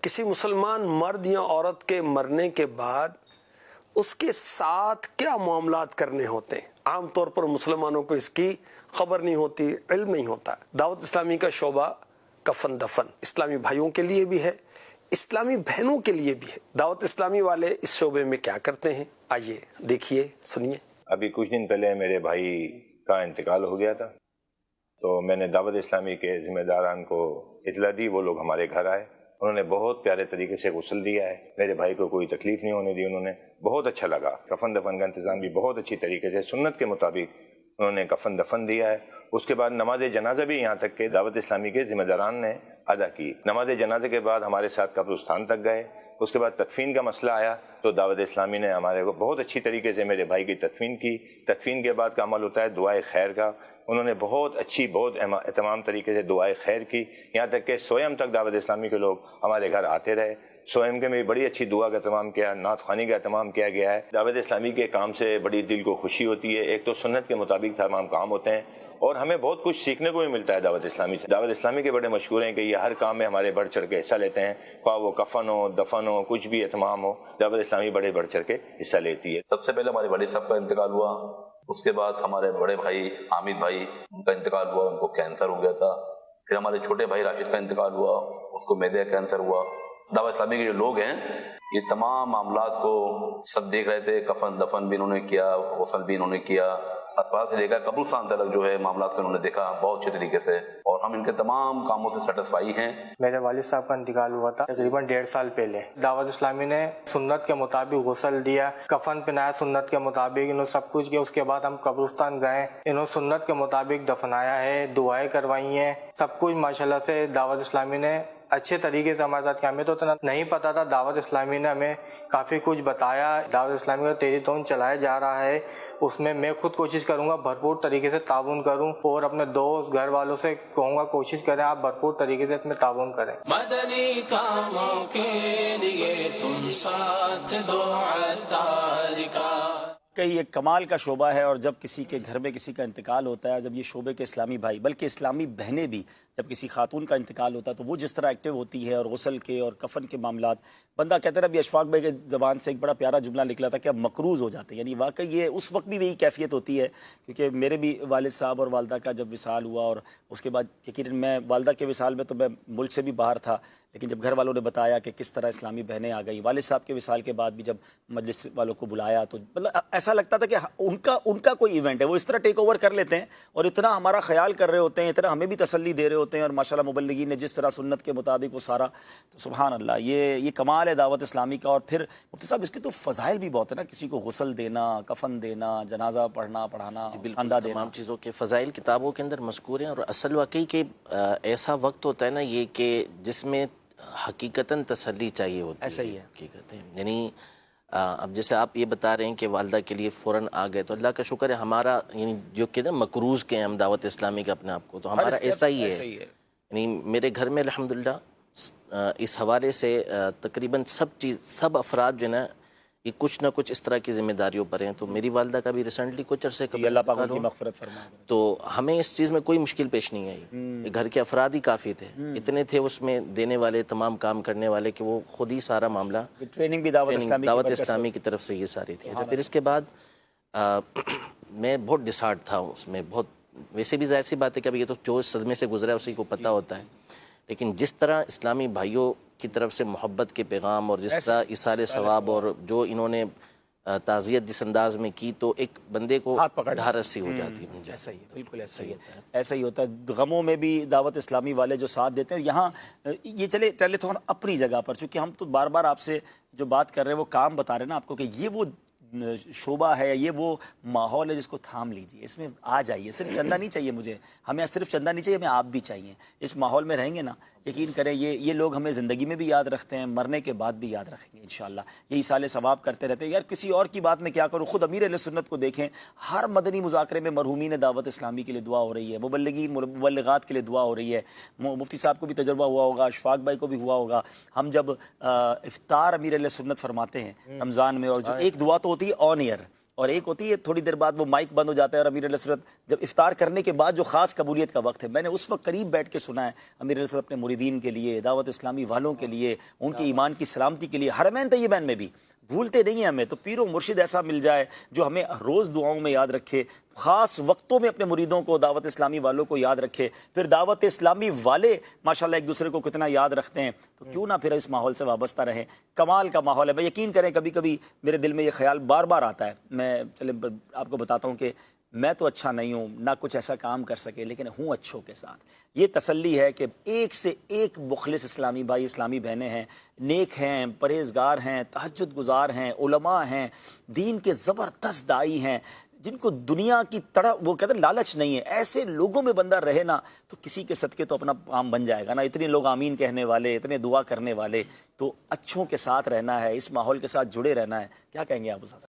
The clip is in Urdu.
کسی مسلمان مرد یا عورت کے مرنے کے بعد اس کے ساتھ کیا معاملات کرنے ہوتے ہیں، عام طور پر مسلمانوں کو اس کی خبر نہیں ہوتی، علم نہیں ہوتا۔ دعوت اسلامی کا شعبہ کفن دفن اسلامی بھائیوں کے لیے بھی ہے، اسلامی بہنوں کے لیے بھی ہے۔ دعوت اسلامی والے اس شعبے میں کیا کرتے ہیں، آئیے دیکھیے سنیے۔ ابھی کچھ دن پہلے میرے بھائی کا انتقال ہو گیا تھا، تو میں نے دعوت اسلامی کے ذمہ داران کو اطلاع دی، وہ لوگ ہمارے گھر آئے، انہوں نے بہت پیارے طریقے سے غسل دیا ہے، میرے بھائی کو کوئی تکلیف نہیں ہونے دی، انہوں نے بہت اچھا لگا۔ کفن دفن کا انتظام بھی بہت اچھی طریقے سے سنت کے مطابق انہوں نے کفن دفن دیا ہے۔ اس کے بعد نماز جنازہ بھی یہاں تک کہ دعوت اسلامی کے ذمہ داران نے ادا کی۔ نماز جنازے کے بعد ہمارے ساتھ قبرستان تک گئے، اس کے بعد تدفین کا مسئلہ آیا تو دعوت اسلامی نے ہمارے کو بہت اچھی طریقے سے میرے بھائی کی تدفین کی۔ تدفین کے بعد کا عمل ہوتا ہے دعائے خیر کا، انہوں نے بہت اچھی بہت تمام طریقے سے دعائے خیر کی، یہاں تک کہ سوئم تک دعوت اسلامی کے لوگ ہمارے گھر آتے رہے۔ سوئم کے میں بڑی اچھی دعا کا اہتمام کیا، نعت خوانی کا اہتمام کیا گیا ہے۔ دعوت اسلامی کے کام سے بڑی دل کو خوشی ہوتی ہے، ایک تو سنت کے مطابق تمام کام ہوتے ہیں اور ہمیں بہت کچھ سیکھنے کو بھی ملتا ہے دعوت اسلامی سے۔ دعوت اسلامی کے بڑے مشہور ہیں کہ یہ ہر کام میں ہمارے بڑھ چڑھ کے حصہ لیتے ہیں، خواہ وہ کفن ہو، دفن ہو، کچھ بھی اہتمام ہو، دعوت اسلامی بڑے بڑھ چڑھ کے حصہ لیتی ہے۔ سب سے پہلے ہمارے والد صاحب کا انتقال ہوا، اس کے بعد ہمارے بڑے بھائی حامد بھائی ان کا انتقال ہوا، ان کو کینسر ہو گیا تھا۔ پھر ہمارے چھوٹے بھائی راشد کا انتقال ہوا، اس کو معدے کا کینسر ہوا۔ دعوت اسلامی کے جو لوگ ہیں یہ تمام معاملات کو سب دیکھ رہے تھے، کفن دفن بھی انہوں نے کیا، غسل بھی انہوں نے کیا، اسپتال سے لے کر قبرستان تک جو ہے معاملات کو انہوں نے دیکھا بہت اچھے طریقے سے، اور ہم ان کے تمام کاموں سے سیٹسفائی ہیں۔ میرے والد صاحب کا انتقال ہوا تھا تقریباً 1.5 سال پہلے۔ دعوت اسلامی نے سنت کے مطابق غسل دیا، کفن پہنایا سنت کے مطابق، انہوں سب کچھ کیا۔ اس کے بعد ہم قبرستان گئے، انہوں سنت کے مطابق دفنایا ہے، دعائیں کروائی ہیں، سب کچھ ماشاءاللہ سے دعوت اسلامی نے اچھے طریقے سے ہمارے ساتھ کیا۔ ہمیں تو اتنا نہیں پتا تھا، دعوت اسلامی نے ہمیں کافی کچھ بتایا۔ دعوت اسلامی کا تیری تون چلایا جا رہا ہے، اس میں میں خود کوشش کروں گا بھرپور طریقے سے تعاون کروں، اور اپنے دوست گھر والوں سے کہوں گا کوشش کریں آپ بھرپور طریقے سے اس میں تعاون کریں۔ مدنی کاموں کے لیے تم ساتھ دو عطار کا۔ کہ یہ کمال کا شعبہ ہے، اور جب کسی کے گھر میں کسی کا انتقال ہوتا ہے، جب یہ شعبے کے اسلامی بھائی بلکہ اسلامی بہنیں بھی جب کسی خاتون کا انتقال ہوتا ہے تو وہ جس طرح ایکٹیو ہوتی ہے، اور غسل کے اور کفن کے معاملات، بندہ کہتے رہا ابھی اشفاق بھائی کے زبان سے ایک بڑا پیارا جملہ نکلا تھا کہ اب مقروض ہو جاتے ہیں، یعنی واقعی یہ اس وقت بھی یہی کیفیت ہوتی ہے۔ کیونکہ میرے بھی والد صاحب اور والدہ کا جب وصال ہوا، اور اس کے بعد یقیناً میں والدہ کے وصال میں تو میں ملک سے بھی باہر تھا، لیکن جب گھر والوں نے بتایا کہ کس طرح اسلامی بہنیں آ گئی، والد صاحب کے وصال کے بعد بھی جب مجلس والوں کو بلایا تو مطلب ایسا لگتا تھا کہ ان کا کوئی ایونٹ ہے، وہ اس طرح ٹیک اوور کر لیتے ہیں اور اتنا ہمارا خیال کر رہے ہوتے ہیں، اتنا ہمیں بھی تسلی دے رہے ہوتے ہیں، اور ماشاءاللہ مبلغین نے جس طرح سنت کے مطابق وہ سارا، تو سبحان اللہ یہ کمال ہے دعوت اسلامی کا۔ اور پھر مفتی صاحب اس کے تو فضائل بھی بہت ہے نا، کسی کو غسل دینا، کفن دینا، جنازہ پڑھانا، اندھا دینا، تمام چیزوں کے فضائل کتابوں کے اندر مذکور ہیں۔ اور اصل واقعی کہ ایسا وقت ہوتا ہے نا یہ کہ جس میں حقیقتاً تسلی چاہیے ہوتی ہے۔ ایسا ہی ہے حقیقت ہے، یعنی اب جیسے آپ یہ بتا رہے ہیں کہ والدہ کے لیے فوراً آ گئے، تو اللہ کا شکر ہے ہمارا یعنی جو کہتے ہیں مقروض کے ہیں ہم دعوت اسلامی کا اپنے آپ کو، تو ہمارا ایسا ہی ہے۔ یعنی میرے گھر میں الحمدللہ اس حوالے سے تقریباً سب افراد جو ہے نا یہ کچھ نہ کچھ اس طرح کی ذمہ داریوں پر ہیں۔ تو میری والدہ کا بھی ریسنٹلی کچھ عرصے قبل اللہ پاک ان کی مغفرت فرمائے، تو ہمیں اس چیز میں کوئی مشکل پیش نہیں آئی، گھر کے افراد ہی کافی تھے، اتنے تھے اس میں دینے والے، تمام کام کرنے والے، کہ وہ خود ہی سارا معاملہ ٹریننگ بھی دعوت اسلامی کی طرف سے یہ ساری تھی۔ پھر اس کے بعد میں بہت ڈسہارٹ تھا اس میں، بہت، ویسے بھی ظاہر سی بات ہے کہ اب یہ تو جو صدمے سے گزرا ہے اسی کو پتہ ہوتا ہے، لیکن جس طرح اسلامی بھائیوں کی طرف سے محبت کے پیغام، اور جس طرح ایصال ثواب، اور جو انہوں نے تعزیت جس انداز میں کی، تو ایک بندے کو ڈھارس سی ہو جاتی ہے۔ ایسا ہی ہے، بالکل ایسا ہی ہے، ایسا ہی ہوتا ہے۔ غموں میں بھی دعوت اسلامی والے جو ساتھ دیتے ہیں، یہاں یہ چلے ٹیلی تھون اپنی جگہ پر، چونکہ ہم تو بار بار آپ سے جو بات کر رہے ہیں وہ کام بتا رہے ہیں نا آپ کو، کہ یہ وہ شعبہ ہے، یہ وہ ماحول ہے جس کو تھام لیجیے، اس میں آ جائیے۔ صرف چندہ نہیں چاہیے مجھے، ہمیں صرف چندہ نہیں چاہیے، ہمیں آپ بھی چاہیے۔ اس ماحول میں رہیں گے نا، یقین کریں یہ لوگ ہمیں زندگی میں بھی یاد رکھتے ہیں، مرنے کے بعد بھی یاد رکھیں گے انشاءاللہ۔ یہی سال ثواب کرتے رہتے ہیں۔ یار کسی اور کی بات میں کیا کروں، خود امیر اہل سنت کو دیکھیں، ہر مدنی مذاکرے میں مرحومین دعوت اسلامی کے لیے دعا ہو رہی ہے، مبلغین مبلغات کے لیے دعا ہو رہی ہے۔ مفتی صاحب کو بھی تجربہ ہوا ہوگا، اشفاق بھائی کو بھی ہوا ہوگا۔ ہم جب افطار امیر اہل سنت فرماتے ہیں رمضان میں، اور جو ایک دعا تو ہوتی ہے آن ایئر، اور ایک ہوتی ہے تھوڑی دیر بعد وہ مائک بند ہو جاتا ہے اور امیر علیہ حضرت جب افطار کرنے کے بعد جو خاص قبولیت کا وقت ہے، میں نے اس وقت قریب بیٹھ کے سنا ہے امیر علیہ حضرت اپنے مریدین کے لیے، دعوت اسلامی والوں کے لیے، ان کی ایمان کی سلامتی کے لیے، حرمین طیبین میں بھی بھولتے نہیں ہیں ہمیں، تو پیر و مرشد ایسا مل جائے جو ہمیں روز دعاؤں میں یاد رکھے، خاص وقتوں میں اپنے مریدوں کو، دعوت اسلامی والوں کو یاد رکھے، پھر دعوت اسلامی والے ماشاءاللہ ایک دوسرے کو کتنا یاد رکھتے ہیں، تو کیوں نہ پھر اس ماحول سے وابستہ رہیں۔ کمال کا ماحول ہے، میں یقین کریں کبھی کبھی میرے دل میں یہ خیال بار بار آتا ہے، میں چلے آپ کو بتاتا ہوں کہ میں تو اچھا نہیں ہوں، نہ کچھ ایسا کام کر سکے، لیکن ہوں اچھوں کے ساتھ۔ یہ تسلی ہے کہ ایک سے ایک مخلص اسلامی بھائی، اسلامی بہنیں ہیں، نیک ہیں، پرہیزگار ہیں، تہجد گزار ہیں، علماء ہیں، دین کے زبردست داعی ہیں، جن کو دنیا کی وہ کہتے ہیں لالچ نہیں ہے۔ ایسے لوگوں میں بندہ رہے نا تو کسی کے صدقے تو اپنا کام بن جائے گا نا، اتنے لوگ آمین کہنے والے، اتنے دعا کرنے والے، تو اچھوں کے ساتھ رہنا ہے، اس ماحول کے ساتھ جڑے رہنا ہے۔ کیا کہیں گے آپ اس